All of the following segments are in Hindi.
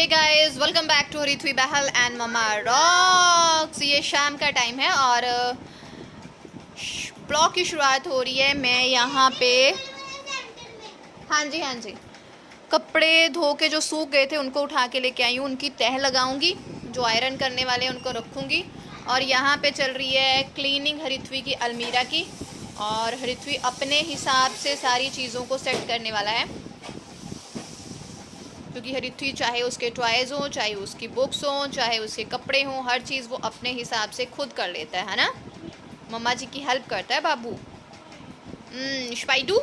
Hey guys, welcome back to Harithvi Bahl and mama rocks. ये शाम का टाइम है और ब्लॉग की शुरुआत हो रही है। मैं यहाँ पे हाँ जी कपड़े धो के जो सूख गए थे उनको उठा के लेके आई हूँ। उनकी तह लगाऊंगी, जो आयरन करने वाले हैं उनको रखूँगी। और यहाँ पे चल रही है क्लीनिंग हरिथ्वी की अलमीरा की, और हरिथ्वी अपने हिसाब से सारी चीज़ों को सेट करने वाला है, क्योंकि हरिथ्वी चाहे उसके टॉयज़ हों, चाहे उसकी बुक्स हों, चाहे उसके कपड़े हों, हर चीज़ वो अपने हिसाब से खुद कर लेता है ना। मम्मा जी की हेल्प करता है बाबू। स्पाइडू।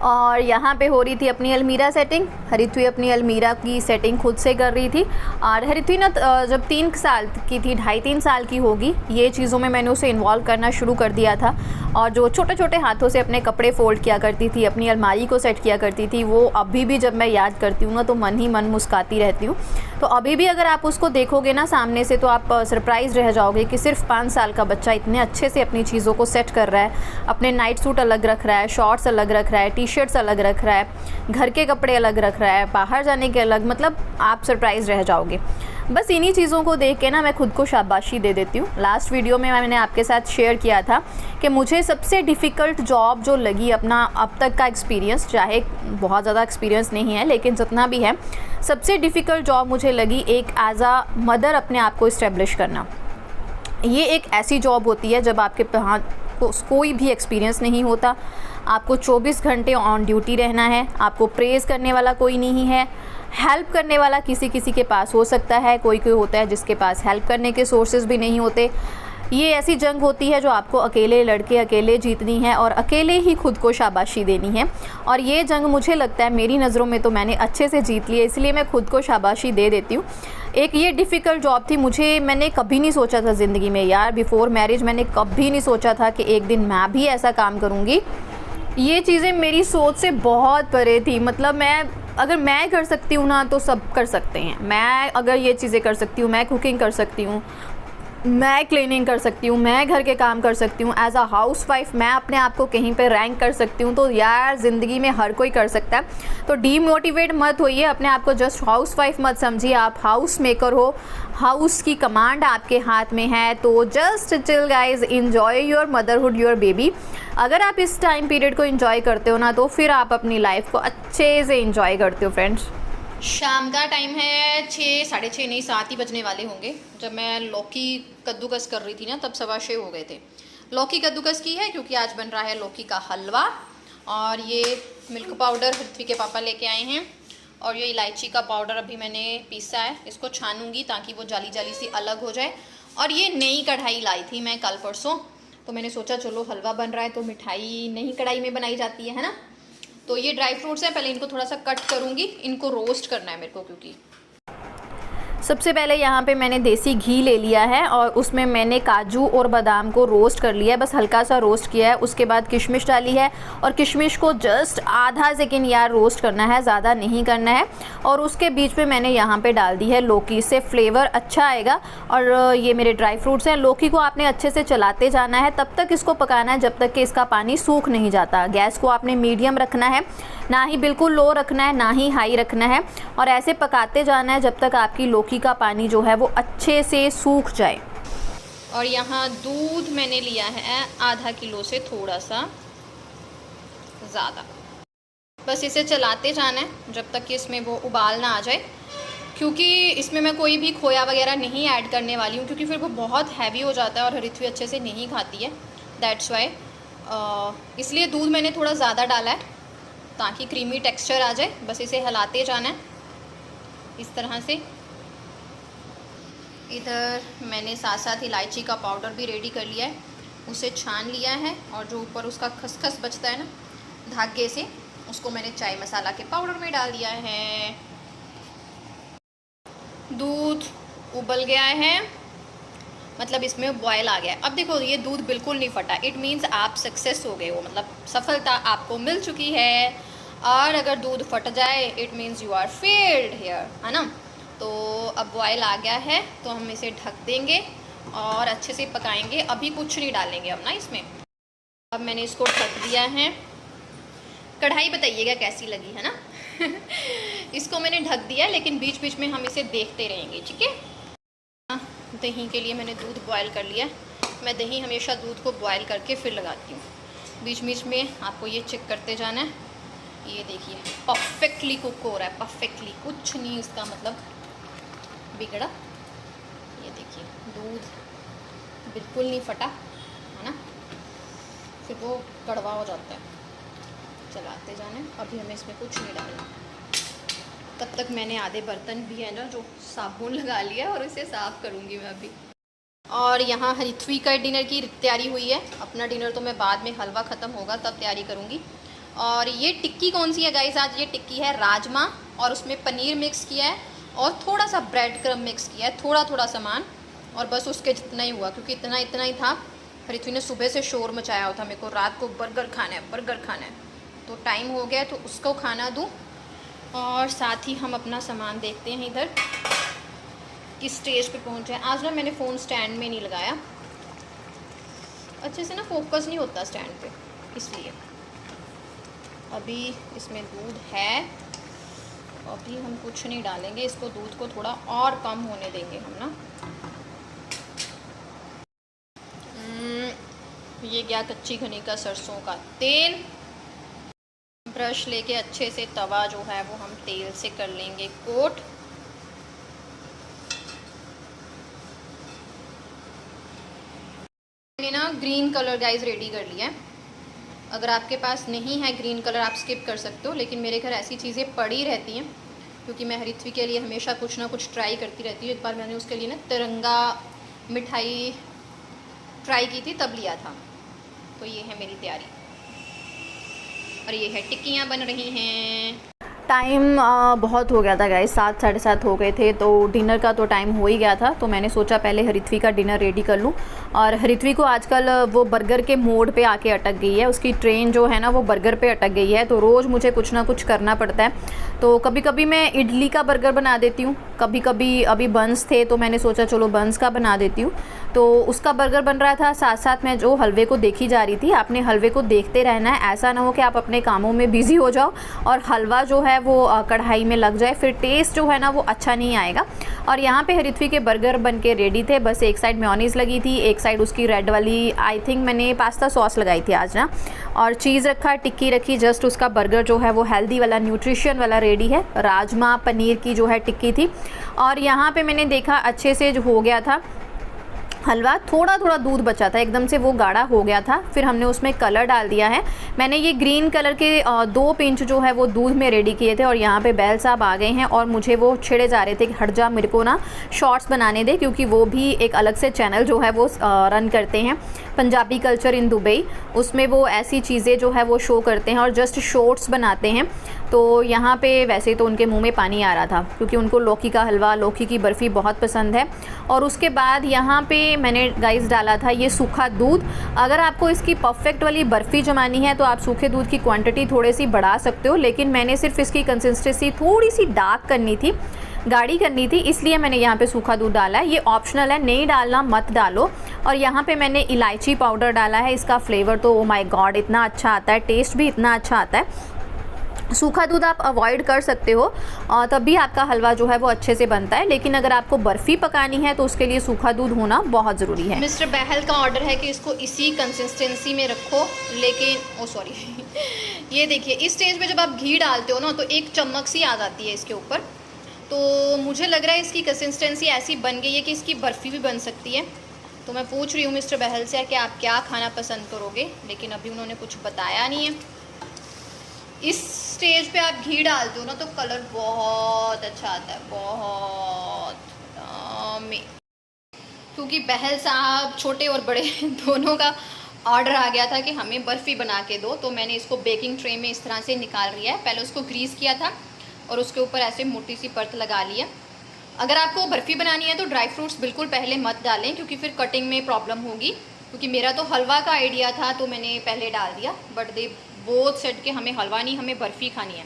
और यहाँ पे हो रही थी अपनी अलमीरा सेटिंग। हरिथ्वी अपनी अलमीरा की सेटिंग खुद से कर रही थी। और हरिथ्वी ना जब 3 साल की थी, 2.5-3 साल की होगी, ये चीज़ों में मैंने उसे इन्वॉल्व करना शुरू कर दिया था। और जो छोटे छोटे हाथों से अपने कपड़े फोल्ड किया करती थी, अपनी अलमारी को सेट किया करती थी, वो अभी भी जब मैं याद करती हूँ ना तो मन ही मन मुस्काती रहती हूँ। तो अभी भी अगर आप उसको देखोगे ना सामने से तो आप सरप्राइज़ रह जाओगे कि सिर्फ 5 साल का बच्चा इतने अच्छे से अपनी चीज़ों को सेट कर रहा है। अपने नाइट सूट अलग रख रहा है, शॉर्ट्स अलग रख रहा है, टी शर्ट्स अलग रख रहा है, घर के कपड़े अलग रख रहा है, बाहर जाने के अलग। मतलब आप सरप्राइज़ रह जाओगे। बस इन्हीं चीज़ों को देख के ना मैं खुद को शाबाशी दे देती हूँ। लास्ट वीडियो में मैंने आपके साथ शेयर किया था कि मुझे सबसे डिफ़िकल्ट जॉब जो लगी, अपना अब तक का एक्सपीरियंस, चाहे बहुत ज़्यादा एक्सपीरियंस नहीं है लेकिन जितना भी है, सबसे डिफ़िकल्ट जॉब मुझे लगी एक एज आ मदर अपने आप को इस्टेब्लिश करना। ये एक ऐसी जॉब होती है जब आपके पास कोई भी एक्सपीरियंस नहीं होता, आपको 24 घंटे ऑन ड्यूटी रहना है, आपको प्रेज़ करने वाला कोई नहीं है, हेल्प करने वाला किसी किसी के पास हो सकता है, कोई कोई होता है जिसके पास हेल्प करने के सोर्सेज भी नहीं होते। ये ऐसी जंग होती है जो आपको अकेले लड़के अकेले जीतनी है और अकेले ही खुद को शाबाशी देनी है। और ये जंग मुझे लगता है, मेरी नज़रों में तो मैंने अच्छे से जीत ली है, इसलिए मैं खुद को शाबाशी दे देती हूँ। एक ये डिफ़िकल्ट जॉब थी, मैंने कभी नहीं सोचा था ज़िंदगी में यार, बिफ़ोर मैरिज मैंने कभी नहीं सोचा था कि एक दिन मैं भी ऐसा काम करूँगी। ये चीज़ें मेरी सोच से बहुत परे थी। मतलब अगर मैं कर सकती हूँ ना तो सब कर सकते हैं। मैं अगर ये चीज़ें कर सकती हूँ, मैं कुकिंग कर सकती हूँ, मैं क्लीनिंग कर सकती हूँ, मैं घर के काम कर सकती हूँ, एज अ हाउस वाइफ मैं अपने आप को कहीं पे रैंक कर सकती हूँ, तो यार ज़िंदगी में हर कोई कर सकता है। तो डीमोटिवेट मत होइए, अपने आप को जस्ट हाउस वाइफ मत समझिए, आप हाउस मेकर हो, हाउस की कमांड आपके हाथ में है। तो just chill guys, enjoy your motherhood, your baby. अगर आप इस टाइम पीरियड को इन्जॉय करते हो ना तो फिर आप अपनी लाइफ को अच्छे से इन्जॉय करते हो फ्रेंड्स। शाम का टाइम है, 6, 6:30 नहीं 7 ही बजने वाले होंगे। जब मैं लौकी कद्दूकस कर रही थी ना तब 6:15 हो गए थे। लौकी कद्दूकस की है क्योंकि आज बन रहा है लौकी का हलवा। और ये मिल्क पाउडर हरिथ्वी के पापा लेके आए हैं, और ये इलायची का पाउडर अभी मैंने पीसा है, इसको छानूंगी ताकि वो जाली जाली सी अलग हो जाए। और ये नई कढ़ाई लाई थी मैं कल परसों, तो मैंने सोचा चलो हलवा बन रहा है तो मिठाई नई कढ़ाई में बनाई जाती है ना। तो ये ड्राई फ्रूट्स हैं, पहले इनको थोड़ा सा कट करूँगी, इनको रोस्ट करना है मेरे को। क्योंकि सबसे पहले यहाँ पे मैंने देसी घी ले लिया है और उसमें मैंने काजू और बादाम को रोस्ट कर लिया है, बस हल्का सा रोस्ट किया है। उसके बाद किशमिश डाली है, और किशमिश को जस्ट आधा सेकेंड यार रोस्ट करना है, ज़्यादा नहीं करना है। और उसके बीच में मैंने यहाँ पे डाल दी है लौकी, इससे फ्लेवर अच्छा आएगा। और ये मेरे ड्राई फ्रूट्स हैं। लौकी को आपने अच्छे से चलाते जाना है, तब तक इसको पकाना है जब तक कि इसका पानी सूख नहीं जाता। गैस को आपने मीडियम रखना है, ना ही बिल्कुल लो रखना है, ना ही हाई रखना है। और ऐसे पकाते जाना है जब तक आपकी लौकी का पानी जो है वो अच्छे से सूख जाए। और यहाँ दूध मैंने लिया है आधा किलो से थोड़ा सा ज़्यादा। बस इसे चलाते जाना है जब तक कि इसमें वो उबाल ना आ जाए, क्योंकि इसमें मैं कोई भी खोया वगैरह नहीं ऐड करने वाली हूँ, क्योंकि फिर वो बहुत हैवी हो जाता है और हरिथ्वी अच्छे से नहीं खाती है, दैट्स वाई। इसलिए दूध मैंने थोड़ा ज़्यादा डाला है ताकि क्रीमी टेक्सचर आ जाए। बस इसे हिलाते जाना है इस तरह से। इधर मैंने साथ साथ इलायची का पाउडर भी रेडी कर लिया है, उसे छान लिया है। और जो ऊपर उसका खसखस बचता है ना धागे से, उसको मैंने चाय मसाला के पाउडर में डाल दिया है। दूध उबल गया है, मतलब इसमें बॉयल आ गया है। अब देखो ये दूध बिल्कुल नहीं फटा, इट मीन्स आप सक्सेस हो गए हो, मतलब सफलता आपको मिल चुकी है। और अगर दूध फट जाए it means you are failed here, है ना। तो अब बॉयल आ गया है तो हम इसे ढक देंगे और अच्छे से पकाएंगे। अभी कुछ नहीं डालेंगे अब ना इसमें। अब मैंने इसको ढक दिया है। कढ़ाई बताइएगा कैसी लगी, है ना। इसको मैंने ढक दिया, लेकिन बीच बीच में हम इसे देखते रहेंगे, ठीक है। दही के लिए मैंने दूध बॉयल कर लिया। मैं दही हमेशा दूध को बॉयल करके फिर लगाती हूँ। बीच बीच में आपको ये चेक करते जाना है। ये देखिए परफेक्टली कुक हो रहा है, परफेक्टली, कुछ नहीं इसका मतलब बिगड़ा। ये देखिए दूध बिल्कुल नहीं फटा, है ना। फिर वो कड़वा हो जाता है। चलाते जाना है। अभी हमें इसमें कुछ नहीं डालना। तब तक मैंने आधे बर्तन भी है ना जो साबुन लगा लिया और इसे साफ़ करूँगी मैं अभी। और यहाँ हरिथ्वी का डिनर की तैयारी हुई है। अपना डिनर तो मैं बाद में हलवा ख़त्म होगा तब तैयारी करूँगी। और ये टिक्की कौन सी है गाइस? आज ये टिक्की है राजमा, और उसमें पनीर मिक्स किया है और थोड़ा सा ब्रेड क्रम मिक्स किया है, थोड़ा थोड़ा सामान। और बस उसके जितना ही हुआ, क्योंकि इतना ही था। हरिथ्वी ने सुबह से शोर मचाया हुआ था, मेरे को रात को बर्गर खाना है, बर्गर खाना है। तो टाइम हो गया तो उसको खाना दूँ, और साथ ही हम अपना सामान देखते हैं इधर किस स्टेज पे पहुँचे। आज ना मैंने फ़ोन स्टैंड में नहीं लगाया, अच्छे से ना फोकस नहीं होता स्टैंड पे, इसलिए। अभी इसमें दूध है, अभी हम कुछ नहीं डालेंगे इसको, दूध को थोड़ा और कम होने देंगे हम ना। ये गया कच्ची घनी का सरसों का तेल। ब्रश लेके अच्छे से तवा जो है वो हम तेल से कर लेंगे कोट। मैंने ना ग्रीन कलर गाइस रेडी कर लिया है। अगर आपके पास नहीं है ग्रीन कलर आप स्किप कर सकते हो, लेकिन मेरे घर ऐसी चीज़ें पड़ी रहती हैं क्योंकि मैं हरिथ्वी के लिए हमेशा कुछ ना कुछ ट्राई करती रहती हूँ। एक बार मैंने उसके लिए ना तिरंगा मिठाई ट्राई की थी, तब लिया था। तो ये है मेरी तैयारी, और ये है टिक्कियाँ बन रही हैं। टाइम बहुत हो गया था गाइस, 7 साढ़े 7 हो गए थे, तो डिनर का तो टाइम हो ही गया था। तो मैंने सोचा पहले हरिथ्वी का डिनर रेडी कर लूँ। और हरिथ्वी को आजकल वो बर्गर के मोड पे आके अटक गई है, उसकी ट्रेन जो है ना वो बर्गर पे अटक गई है। तो रोज़ मुझे कुछ ना कुछ करना पड़ता है। तो कभी कभी मैं इडली का बर्गर बना देती हूँ, कभी कभी अभी बंस थे तो मैंने सोचा चलो बंस का बना देती हूँ। तो उसका बर्गर बन रहा था, साथ साथ मैं जो हलवे को देखी जा रही थी। आपने हलवे को देखते रहना है, ऐसा ना हो कि आप अपने कामों में बिज़ी हो जाओ और हलवा जो है वो कढ़ाई में लग जाए, फिर टेस्ट जो है ना वो अच्छा नहीं आएगा। और यहाँ पे हरिथ्वी के बर्गर बन के रेडी थे। बस एक साइड मेयोनीज़ लगी थी, एक साइड उसकी रेड वाली आई थिंक मैंने पास्ता सॉस लगाई थी आज ना, और चीज़ रखा, टिक्की रखी। जस्ट उसका बर्गर जो है वो हेल्दी वाला, न्यूट्रिशन वाला रेडी है। राजमा पनीर की जो है टिक्की थी। और यहाँ पे मैंने देखा अच्छे से जो हो गया था हलवा, थोड़ा थोड़ा दूध बचा था, एकदम से वो गाढ़ा हो गया था। फिर हमने उसमें कलर डाल दिया है। मैंने ये ग्रीन कलर के 2 पिंच जो है वो दूध में रेडी किए थे। और यहाँ पे बैल साहब आ गए हैं और मुझे वो छिड़े जा रहे थे कि हट जा, मेरे को ना शॉर्ट्स बनाने दे, क्योंकि वो भी एक अलग से चैनल जो है वो रन करते हैं, पंजाबी कल्चर इन दुबई। उसमें वो ऐसी चीज़ें जो है वो शो करते हैं और जस्ट शॉर्ट्स बनाते हैं। तो यहाँ पे वैसे तो उनके मुंह में पानी आ रहा था क्योंकि उनको लौकी का हलवा, लौकी की बर्फ़ी बहुत पसंद है। और उसके बाद यहाँ पे मैंने गाइस डाला था ये सूखा दूध। अगर आपको इसकी परफेक्ट वाली बर्फ़ी जमानी है तो आप सूखे दूध की क्वांटिटी थोड़ी सी बढ़ा सकते हो, लेकिन मैंने सिर्फ इसकी कंसिस्टेंसी थोड़ी सी डार्क करनी थी, गाढ़ी करनी थी, इसलिए मैंने यहाँ पे सूखा दूध डाला है। ये ऑप्शनल है, नहीं डालना मत डालो। और यहाँ पे मैंने इलायची पाउडर डाला है। इसका फ्लेवर तो ओ माय गॉड इतना अच्छा आता है, टेस्ट भी इतना अच्छा आता है। सूखा दूध आप अवॉइड कर सकते हो और तब भी आपका हलवा जो है वो अच्छे से बनता है, लेकिन अगर आपको बर्फ़ी पकानी है तो उसके लिए सूखा दूध होना बहुत ज़रूरी है। मिस्टर बहल का ऑर्डर है कि इसको इसी कंसिस्टेंसी में रखो, लेकिन ओ सॉरी ये देखिए इस स्टेज पे जब आप घी डालते हो ना तो एक चम्मक सी आ जाती है इसके ऊपर। तो मुझे लग रहा है इसकी कंसिस्टेंसी ऐसी बन गई है कि इसकी बर्फ़ी भी बन सकती है। तो मैं पूछ रही हूँ मिस्टर बहल से कि आप क्या खाना पसंद करोगे, लेकिन अभी उन्होंने कुछ बताया नहीं है। इस स्टेज पे आप घी डालते हो ना तो कलर बहुत अच्छा आता है, बहुत। क्योंकि बहल साहब छोटे और बड़े दोनों का ऑर्डर आ गया था कि हमें बर्फ़ी बना के दो, तो मैंने इसको बेकिंग ट्रे में इस तरह से निकाल लिया है। पहले उसको ग्रीस किया था और उसके ऊपर ऐसे मोटी सी परत लगा ली है। अगर आपको बर्फ़ी बनानी है तो ड्राई फ्रूट्स बिल्कुल पहले मत डालें, क्योंकि फिर कटिंग में प्रॉब्लम होगी। क्योंकि मेरा तो हलवा का आइडिया था तो मैंने पहले डाल दिया, बट दे बोथ सेड के हमें हलवा नहीं, हमें बर्फ़ी खानी है।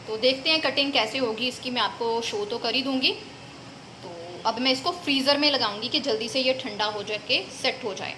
तो देखते हैं कटिंग कैसे होगी इसकी, मैं आपको शो तो कर ही दूँगी। तो अब मैं इसको फ्रीज़र में लगाऊंगी कि जल्दी से ये ठंडा हो जाए के सेट हो जाए।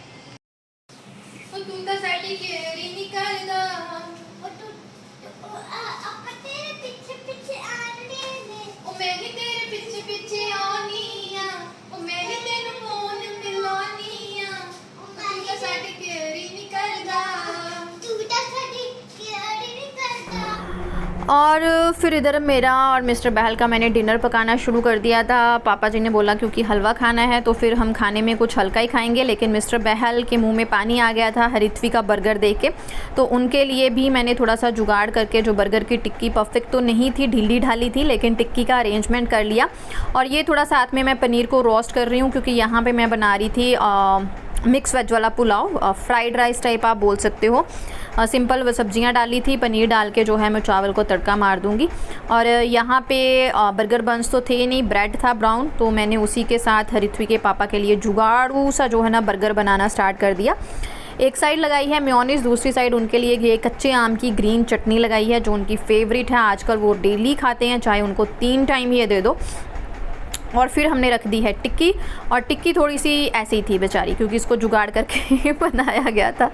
और फिर इधर मेरा और मिस्टर बहल का मैंने डिनर पकाना शुरू कर दिया था। पापा जी ने बोला क्योंकि हलवा खाना है तो फिर हम खाने में कुछ हल्का ही खाएंगे, लेकिन मिस्टर बहल के मुंह में पानी आ गया था हरित्वी का बर्गर देख के। तो उनके लिए भी मैंने थोड़ा सा जुगाड़ करके, जो बर्गर की टिक्की परफेक्ट तो नहीं थी, ढीली ढाली थी, लेकिन टिक्की का अरेंजमेंट कर लिया। और ये थोड़ा साथ में मैं पनीर को रोस्ट कर रही हूँ, क्योंकि यहाँ पर मैं बना रही थी मिक्स वेज वाला पुलाव, फ्राइड राइस टाइप आप बोल सकते हो। सिंपल वो सब्जियां डाली थी, पनीर डाल के जो है मैं चावल को तड़का मार दूंगी। और यहाँ पे बर्गर बंस तो थे नहीं, ब्रेड था ब्राउन, तो मैंने उसी के साथ हरित्वी के पापा के लिए जुगाड़ू सा जो है ना बर्गर बनाना स्टार्ट कर दिया। एक साइड लगाई है मेयोनीज, दूसरी साइड उनके लिए ये कच्चे आम की ग्रीन चटनी लगाई है, जो उनकी फेवरेट है। आजकल वो डेली खाते हैं, चाहे उनको 3 टाइम ये दे दो। और फिर हमने रख दी है टिक्की, और टिक्की थोड़ी सी ऐसी थी बेचारी, क्योंकि इसको जुगाड़ करके बनाया गया था।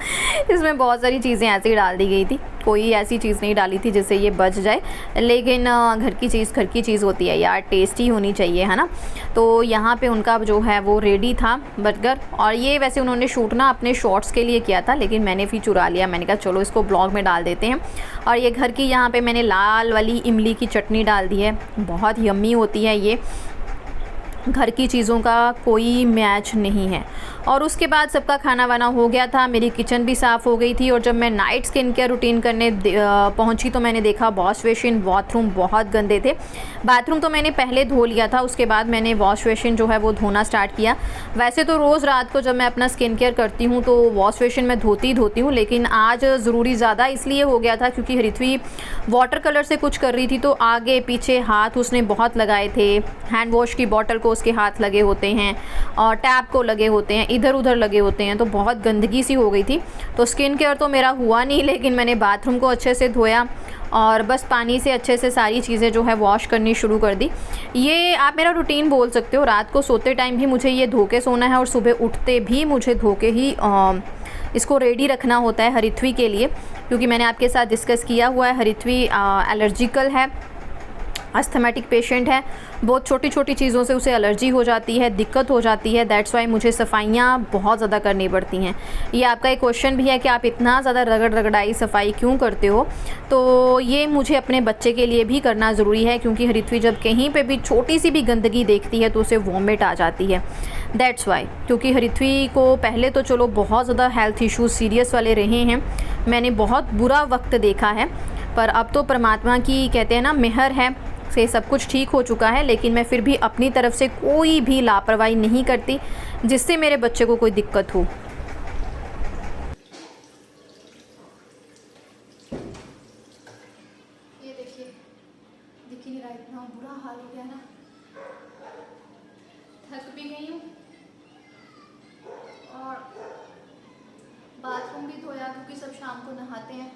इसमें बहुत सारी चीज़ें ऐसी डाल दी गई थी, कोई ऐसी चीज़ नहीं डाली थी जिससे ये बच जाए। लेकिन घर की चीज़ होती है यार, टेस्टी होनी चाहिए, है ना। तो यहाँ पे उनका जो है वो रेडी था बर्गर। और ये वैसे उन्होंने शूट ना अपने शॉर्ट्स के लिए किया था, लेकिन मैंने फिर चुरा लिया। मैंने कहा चलो इसको ब्लॉग में डाल देते हैं। और ये घर की यहाँ पर मैंने लाल वाली इमली की चटनी डाल दी है, बहुत यम्मी होती है ये। घर की चीज़ों का कोई मैच नहीं है। और उसके बाद सबका खाना वाना हो गया था, मेरी किचन भी साफ़ हो गई थी। और जब मैं नाइट स्किन केयर रूटीन करने पहुंची तो मैंने देखा वॉश बेसिन, बाथरूम बहुत गंदे थे। बाथरूम तो मैंने पहले धो लिया था, उसके बाद मैंने वॉश बेसिन जो है वो धोना स्टार्ट किया। वैसे तो रोज़ रात को जब मैं अपना स्किन केयर करती हूँ तो वॉश बेसिन में धोती हूँ, लेकिन आज ज़रूरी ज़्यादा इसलिए हो गया था क्योंकि हरित्वी वाटर कलर से कुछ कर रही थी, तो आगे पीछे हाथ उसने बहुत लगाए थे। हैंड वॉश की बॉटल को उसके हाथ लगे होते हैं, और टैप को लगे होते हैं, इधर उधर लगे होते हैं, तो बहुत गंदगी सी हो गई थी। तो स्किन केयर तो मेरा हुआ नहीं, लेकिन मैंने बाथरूम को अच्छे से धोया और बस पानी से अच्छे से सारी चीज़ें जो है वॉश करनी शुरू कर दी। ये आप मेरा रूटीन बोल सकते हो। रात को सोते टाइम भी मुझे ये धो के सोना है, और सुबह उठते भी मुझे धो के ही इसको रेडी रखना होता है हरित्वी के लिए, क्योंकि मैंने आपके साथ डिस्कस किया हुआ है हरित्वी एलर्जिकल है, अस्थमेटिक पेशेंट है। बहुत छोटी छोटी चीज़ों से उसे एलर्जी हो जाती है, दिक्कत हो जाती है। दैट्स वाई मुझे सफाइयाँ बहुत ज़्यादा करनी पड़ती हैं। ये आपका एक क्वेश्चन भी है कि आप इतना ज़्यादा रगड़ाई सफाई क्यों करते हो, तो ये मुझे अपने बच्चे के लिए भी करना ज़रूरी है, क्योंकि हरित्वी जब कहीं पे भी छोटी सी भी गंदगी देखती है तो उसे वॉमिट आ जाती है। दैट्स वाई, क्योंकि हरित्वी को पहले तो चलो बहुत ज़्यादा हेल्थ इश्यूज सीरियस वाले रहे हैं, मैंने बहुत बुरा वक्त देखा है, पर अब तो परमात्मा की कहते हैं ना मेहर है से सब कुछ ठीक हो चुका है। लेकिन मैं फिर भी अपनी तरफ से कोई भी लापरवाही नहीं करती जिससे मेरे बच्चे को कोई दिक्कत हो। ये देखिए, दिख ही नहीं रहा, इतना बुरा हाल हो गया ना। थक भी गई हूँ और बाथरूम भी धोया, क्योंकि सब शाम को नहाते हैं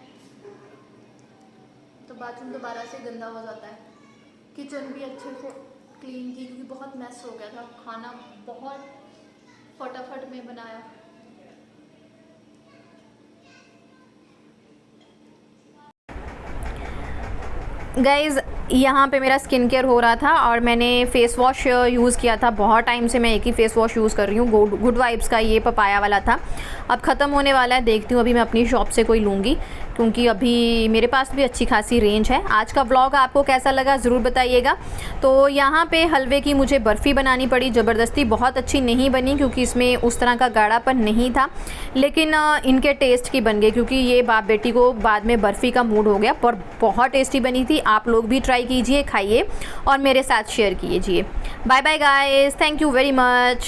तो बाथरूम दोबारा से गंदा हो जाता है। किचन भी अच्छे से क्लीन की, क्योंकि बहुत मैस हो गया था, खाना बहुत फटाफट में बनाया। गाइज़, यहाँ पे मेरा स्किन केयर हो रहा था और मैंने फ़ेस वॉश यूज़ किया था। बहुत टाइम से मैं एक ही फ़ेस वॉश यूज़ कर रही हूँ, गुड वाइब्स का, ये पपाया वाला था। अब ख़त्म होने वाला है, देखती हूँ अभी मैं अपनी शॉप से कोई लूँगी, क्योंकि अभी मेरे पास भी अच्छी खासी रेंज है। आज का व्लॉग आपको कैसा लगा ज़रूर बताइएगा। तो यहाँ पे हलवे की मुझे बर्फ़ी बनानी पड़ी, ज़बरदस्ती, बहुत अच्छी नहीं बनी क्योंकि इसमें उस तरह का गाढ़ापन नहीं था, लेकिन इनके टेस्ट की बन गई, क्योंकि ये बाप बेटी को बाद में बर्फ़ी का मूड हो गया, पर बहुत टेस्टी बनी थी। आप लोग भी ट्राई कीजिए, खाइए और मेरे साथ शेयर कीजिए। Bye bye guys, thank you very much.